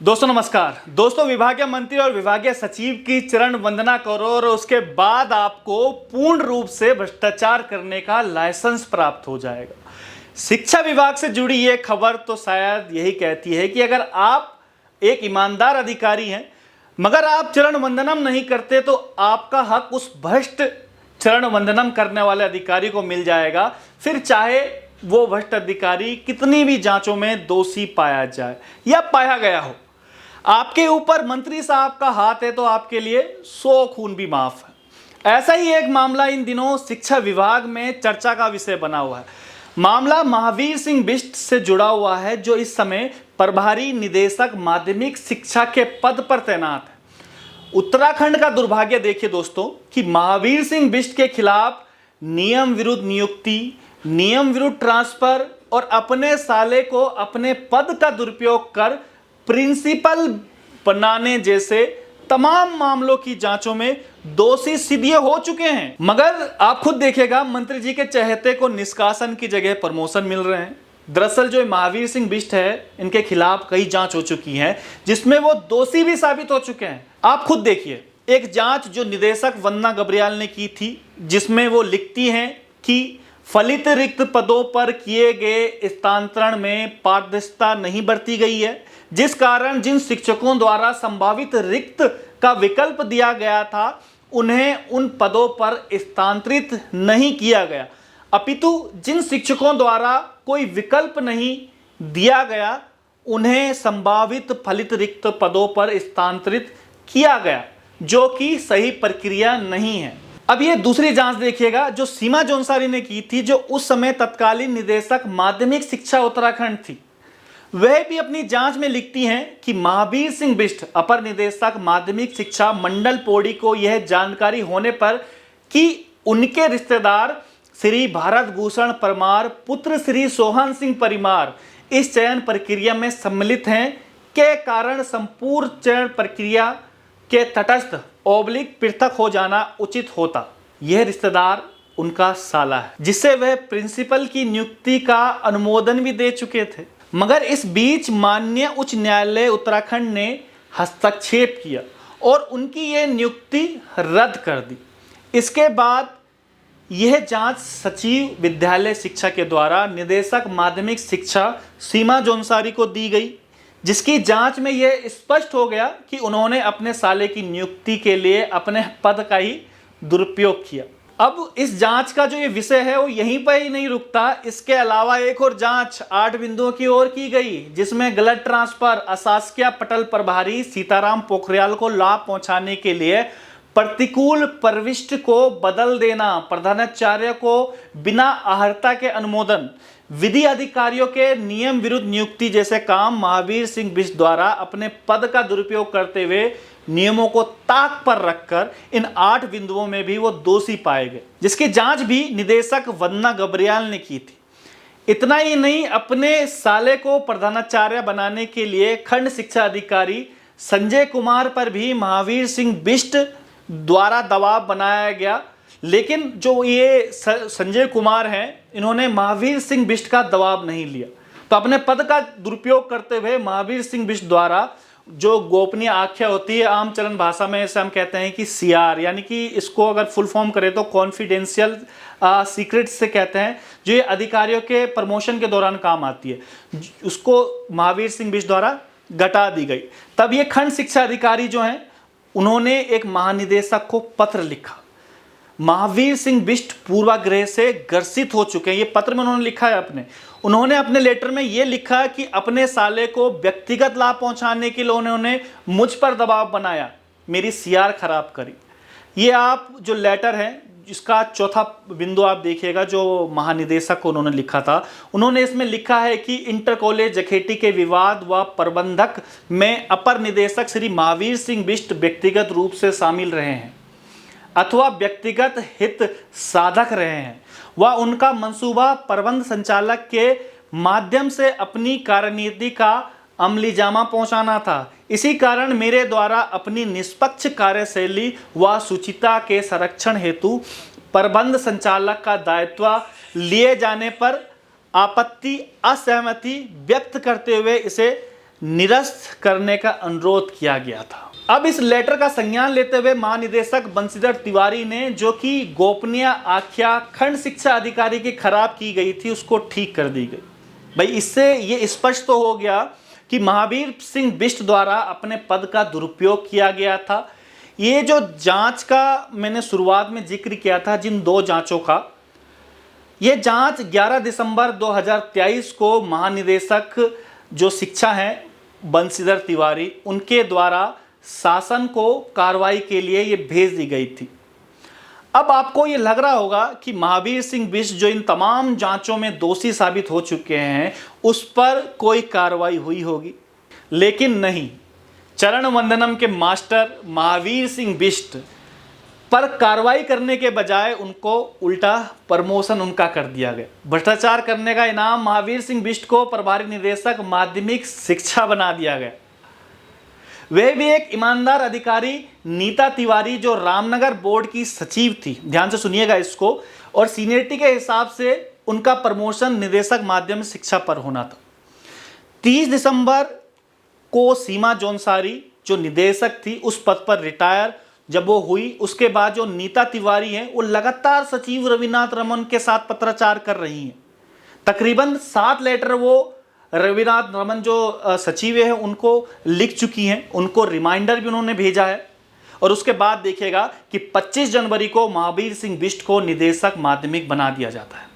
दोस्तों नमस्कार। दोस्तों, विभागीय मंत्री और विभागीय सचिव की चरण वंदना करो और उसके बाद आपको पूर्ण रूप से भ्रष्टाचार करने का लाइसेंस प्राप्त हो जाएगा। शिक्षा विभाग से जुड़ी ये खबर तो शायद यही कहती है कि अगर आप एक ईमानदार अधिकारी हैं मगर आप चरण वंदनम नहीं करते तो आपका हक उस भ्रष्ट चरण वंदनम करने वाले अधिकारी को मिल जाएगा, फिर चाहे वो भ्रष्ट अधिकारी कितनी भी जांचों में दोषी पाया जाए या पाया गया हो। आपके ऊपर मंत्री साहब का हाथ है तो आपके लिए 100 खून भी माफ है। ऐसा ही एक मामला इन दिनों शिक्षा विभाग में चर्चा का विषय बना हुआ है। मामला महावीर सिंह बिष्ट से जुड़ा हुआ है, जो इस समय प्रभारी निदेशक माध्यमिक शिक्षा के पद पर तैनात है। उत्तराखंड का दुर्भाग्य देखिए दोस्तों कि महावीर सिंह बिष्ट के खिलाफ नियम विरुद्ध नियुक्ति, नियम विरुद्ध ट्रांसफर और अपने साले को अपने पद का दुरुपयोग कर प्रिंसिपल बनाने जैसे तमाम मामलों की जांचों में दोषी सिद्ध हो चुके हैं। मगर आप खुद देखिएगा, मंत्री जी के चहेते को निष्कासन की जगह प्रमोशन मिल रहे हैं। दरअसल जो महावीर सिंह बिष्ट है, इनके खिलाफ कई जांच हो चुकी हैं जिसमें वो दोषी भी साबित हो चुके हैं। आप खुद देखिए, एक जांच जो निदेशक वंदना गब्रियाल ने की थी, जिसमें वो लिखती हैं कि फलित रिक्त पदों पर किए गए स्थानांतरण में पारदर्शिता नहीं बरती गई है, जिस कारण जिन शिक्षकों द्वारा संभावित रिक्त का विकल्प दिया गया था उन्हें उन पदों पर स्थानांतरित नहीं किया गया, अपितु जिन शिक्षकों द्वारा कोई विकल्प नहीं दिया गया उन्हें संभावित फलित रिक्त पदों पर स्थानांतरित किया गया, जो कि सही प्रक्रिया नहीं है। अब ये दूसरी जांच देखिएगा जो सीमा जौनसारी ने की थी, जो उस समय तत्कालीन निदेशक माध्यमिक शिक्षा उत्तराखंड थी। वह भी अपनी जांच में लिखती हैं कि महावीर सिंह बिष्ट अपर निदेशक माध्यमिक शिक्षा मंडल पौड़ी को यह जानकारी होने पर कि उनके रिश्तेदार श्री भारत भूषण परमार पुत्र श्री सोहन सिंह परिमार इस चयन प्रक्रिया में सम्मिलित हैं के कारण संपूर्ण चयन प्रक्रिया के तटस्थ ओब्लिक पृथक हो जाना उचित होता। यह रिश्तेदार उनका साला है, जिससे वह प्रिंसिपल की नियुक्ति का अनुमोदन भी दे चुके थे। मगर इस बीच माननीय उच्च न्यायालय उत्तराखंड ने हस्तक्षेप किया और उनकी यह नियुक्ति रद्द कर दी। इसके बाद यह जांच सचिव विद्यालय शिक्षा के द्वारा निदेशक माध्यमिक शिक्षा सीमा जौनसारी को दी गई, जिसकी जांच में यह स्पष्ट हो गया कि उन्होंने अपने साले की नियुक्ति के लिए अपने पद का ही दुरुपयोग किया। अब इस जांच का जो ये विषय है वो यहीं पर ही नहीं रुकता। इसके अलावा एक और जांच 8 बिंदुओं की ओर की गई, जिसमें गलत ट्रांसफर, अशासकीय पटल प्रभारी सीताराम पोखरियाल को लाभ पहुंचाने के लिए प्रतिकूल प्रविष्टि को बदल देना, प्रधानाचार्य को बिना अहर्ता के अनुमोदन, विधि अधिकारियों के नियम विरुद्ध नियुक्ति जैसे काम महावीर सिंह बिष्ट द्वारा अपने पद का दुरुपयोग करते हुए नियमों को ताक पर रखकर इन 8 बिंदुओं में भी वो दोषी पाए गए, जिसकी जांच भी निदेशक वंदना गब्रियाल ने की थी। इतना ही नहीं, अपने साले को प्रधानाचार्य बनाने के लिए खंड शिक्षा अधिकारी संजय कुमार पर भी महावीर सिंह बिष्ट द्वारा दबाव बनाया गया। लेकिन जो ये संजय कुमार हैं, इन्होंने महावीर सिंह बिष्ट का दबाव नहीं लिया, तो अपने पद का दुरुपयोग करते हुए महावीर सिंह बिष्ट द्वारा जो गोपनीय आख्या होती है, आम चलन भाषा में इसे हम कहते हैं कि सीआर, यानी कि इसको अगर फुल फॉर्म करें तो कॉन्फिडेंशियल सीक्रेट से कहते हैं, जो ये अधिकारियों के प्रमोशन के दौरान काम आती है, उसको महावीर सिंह बिष्ट द्वारा घटा दी गई। तब ये खंड शिक्षा अधिकारी जो हैं उन्होंने एक महानिदेशक को पत्र लिखा। महावीर सिंह बिष्ट पूर्वाग्रह से ग्रसित हो चुके हैं, ये पत्र में उन्होंने लिखा है उन्होंने अपने लेटर में ये लिखा कि अपने साले को व्यक्तिगत लाभ पहुंचाने के लिए उन्होंने मुझ पर दबाव बनाया, मेरी सीआर खराब करी। ये आप जो लेटर है, इसका चौथा बिंदु आप देखिएगा, जो महानिदेशक को उन्होंने लिखा था, उन्होंने इसमें लिखा है कि इंटर कॉलेज जखेटी के विवाद व प्रबंधक में अपर निदेशक श्री महावीर सिंह बिष्ट व्यक्तिगत रूप से शामिल रहे हैं अथवा व्यक्तिगत हित साधक रहे हैं व उनका मंसूबा प्रबंध संचालक के माध्यम से अपनी कार्यनीति का अमलीजामा पहुंचाना था। इसी कारण मेरे द्वारा अपनी निष्पक्ष कार्यशैली व शुचिता के संरक्षण हेतु प्रबंध संचालक का दायित्व लिए जाने पर आपत्ति असहमति व्यक्त करते हुए इसे निरस्त करने का अनुरोध किया गया था। अब इस लेटर का संज्ञान लेते हुए महानिदेशक बंशीधर तिवारी ने, जो कि गोपनीय आख्या खंड शिक्षा अधिकारी की खराब की गई थी, उसको ठीक कर दी गई। भाई इससे ये स्पष्ट तो हो गया कि महावीर सिंह बिष्ट द्वारा अपने पद का दुरुपयोग किया गया था। ये जो जांच का मैंने शुरुआत में जिक्र किया था, जिन 2 जांचों का, ये जांच 11 दिसंबर 2023 को महानिदेशक जो शिक्षा हैं बंशीधर तिवारी, उनके द्वारा शासन को कार्रवाई के लिए ये भेज दी गई थी। अब आपको ये लग रहा होगा कि महावीर सिंह बिष्ट जो इन तमाम जांचों में दोषी साबित हो चुके हैं, उस पर कोई कार्रवाई हुई होगी, लेकिन नहीं। चरण वंदनम के मास्टर महावीर सिंह बिष्ट पर कार्रवाई करने के बजाय उनको उल्टा प्रमोशन उनका कर दिया गया। भ्रष्टाचार करने का इनाम महावीर सिंह बिष्ट को प्रभारी निदेशक माध्यमिक शिक्षा बना दिया गया। वह भी एक ईमानदार अधिकारी नीता तिवारी, जो रामनगर बोर्ड की सचिव थी, ध्यान से सुनिएगा इसको, और सीनियरिटी के हिसाब से उनका प्रमोशन निदेशक माध्यमिक शिक्षा पर होना था। 30 दिसंबर को सीमा जौनसारी जो निदेशक थी उस पद पर रिटायर जब वो हुई, उसके बाद जो नीता तिवारी हैं वो लगातार सचिव रविनाथ रमन के साथ पत्राचार कर रही हैं। तकरीबन 7 लेटर वो रविनाथ रमन जो सचिव हैं उनको लिख चुकी हैं, उनको रिमाइंडर भी उन्होंने भेजा है। और उसके बाद देखिएगा कि 25 जनवरी को महावीर सिंह बिष्ट को निदेशक माध्यमिक बना दिया जाता है।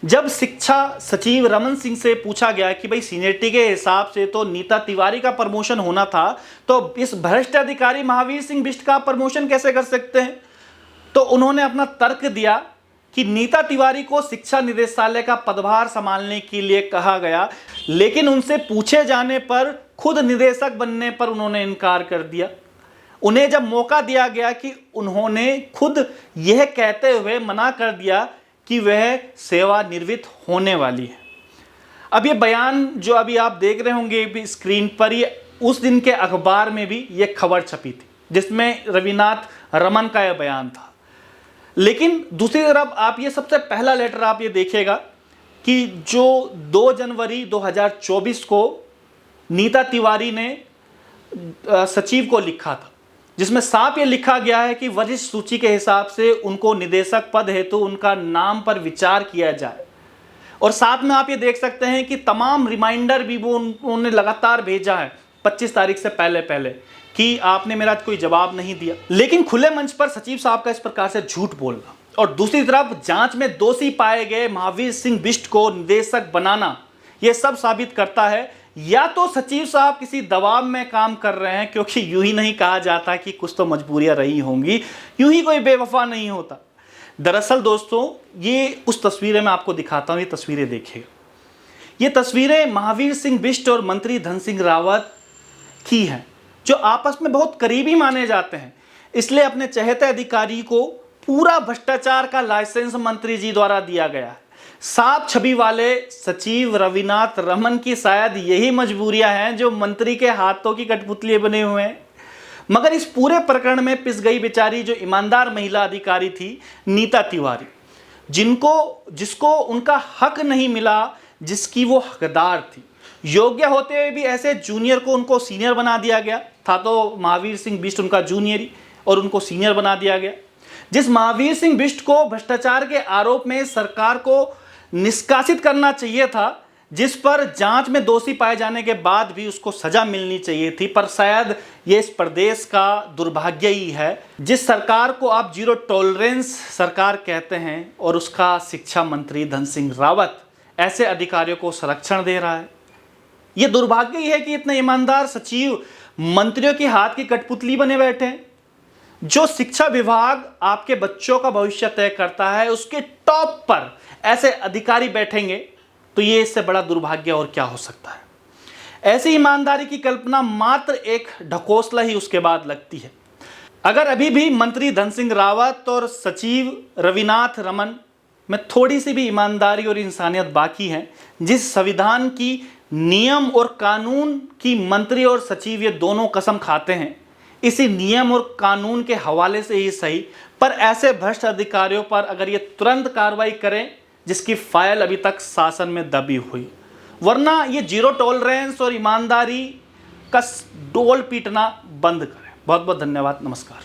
जब शिक्षा सचिव रमन सिंह से पूछा गया कि भाई सीनियरिटी के हिसाब से तो नीता तिवारी का प्रमोशन होना था, तो इस भ्रष्ट अधिकारी महावीर सिंह बिष्ट का प्रमोशन कैसे कर सकते हैं, तो उन्होंने अपना तर्क दिया कि नीता तिवारी को शिक्षा निदेशालय का पदभार संभालने के लिए कहा गया, लेकिन उनसे पूछे जाने पर खुद निदेशक बनने पर उन्होंने इनकार कर दिया। उन्हें जब मौका दिया गया कि उन्होंने खुद यह कहते हुए मना कर दिया कि वह सेवानिवृत्त होने वाली है। अब ये बयान जो अभी आप देख रहे होंगे स्क्रीन पर, ये उस दिन के अखबार में भी ये खबर छपी थी जिसमें रविनाथ रमन का यह बयान था। लेकिन दूसरी तरफ आप ये सबसे पहला लेटर आप ये देखिएगा कि जो 2 जनवरी 2024 को नीता तिवारी ने सचिव को लिखा था, जिसमें साफ ये लिखा गया है कि वरिष्ठ सूची के हिसाब से उनको निदेशक पद हेतु उनका नाम पर विचार किया जाए। और साथ में आप ये देख सकते हैं कि तमाम रिमाइंडर भी वो उन्होंने लगातार भेजा है 25 तारीख से पहले कि आपने मेरा कोई जवाब नहीं दिया। लेकिन खुले मंच पर सचिव साहब का इस प्रकार से झूठ बोलना और दूसरी तरफ जांच में दोषी पाए गए महावीर सिंह बिष्ट को निदेशक बनाना, यह सब साबित करता है या तो सचिव साहब किसी दबाव में काम कर रहे हैं, क्योंकि यूं ही नहीं कहा जाता कि कुछ तो मजबूरियां रही होंगी, यूं ही कोई बेवफा नहीं होता। दरअसल दोस्तों, ये उस तस्वीरें मैं आपको दिखाता हूं, ये तस्वीरें देखिएगा। ये तस्वीरें महावीर सिंह बिष्ट और मंत्री धन सिंह रावत की हैं, जो आपस में बहुत करीबी माने जाते हैं। इसलिए अपने चहेते अधिकारी को पूरा भ्रष्टाचार का लाइसेंस मंत्री जी द्वारा दिया गया है। साफ छवि वाले सचिव रविनाथ रमन की शायद यही मजबूरियां हैं जो मंत्री के हाथों की कठपुतली बने हुए हैं। मगर इस पूरे प्रकरण में पिस गई बेचारी जो ईमानदार महिला अधिकारी थी नीता तिवारी, जिसको उनका हक नहीं मिला, जिसकी वो हकदार थी। योग्य होते हुए भी ऐसे जूनियर को उनको सीनियर बना दिया गया था। तो महावीर सिंह बिष्ट उनका जूनियर ही, और उनको सीनियर बना दिया गया। जिस महावीर सिंह बिष्ट को भ्रष्टाचार के आरोप में सरकार को निष्कासित करना चाहिए था, जिस पर जांच में दोषी पाए जाने के बाद भी उसको सजा मिलनी चाहिए थी, पर शायद ये इस प्रदेश का दुर्भाग्य ही है, जिस सरकार को आप जीरो टॉलरेंस सरकार कहते हैं और उसका शिक्षा मंत्री धन सिंह रावत ऐसे अधिकारियों को संरक्षण दे रहा है। ये दुर्भाग्य ही है कि इतने ईमानदार सचिव मंत्रियों के हाथ की कठपुतली बने बैठे हैं। जो शिक्षा विभाग आपके बच्चों का भविष्य तय करता है, उसके टॉप पर ऐसे अधिकारी बैठेंगे, तो ये इससे बड़ा दुर्भाग्य और क्या हो सकता है। ऐसी ईमानदारी की कल्पना मात्र एक ढकोसला ही उसके बाद लगती है। अगर अभी भी मंत्री धन सिंह रावत और सचिव रविनाथ रमन में थोड़ी सी भी ईमानदारी और इंसानियत बाकी है, जिस संविधान की नियम और कानून की मंत्री और सचिव ये दोनों कसम खाते हैं, इसी नियम और कानून के हवाले से ही सही, पर ऐसे भ्रष्ट अधिकारियों पर अगर ये तुरंत कार्रवाई करें जिसकी फाइल अभी तक शासन में दबी हुई, वरना ये जीरो टॉलरेंस और ईमानदारी का डोल पीटना बंद करें। बहुत बहुत धन्यवाद, नमस्कार।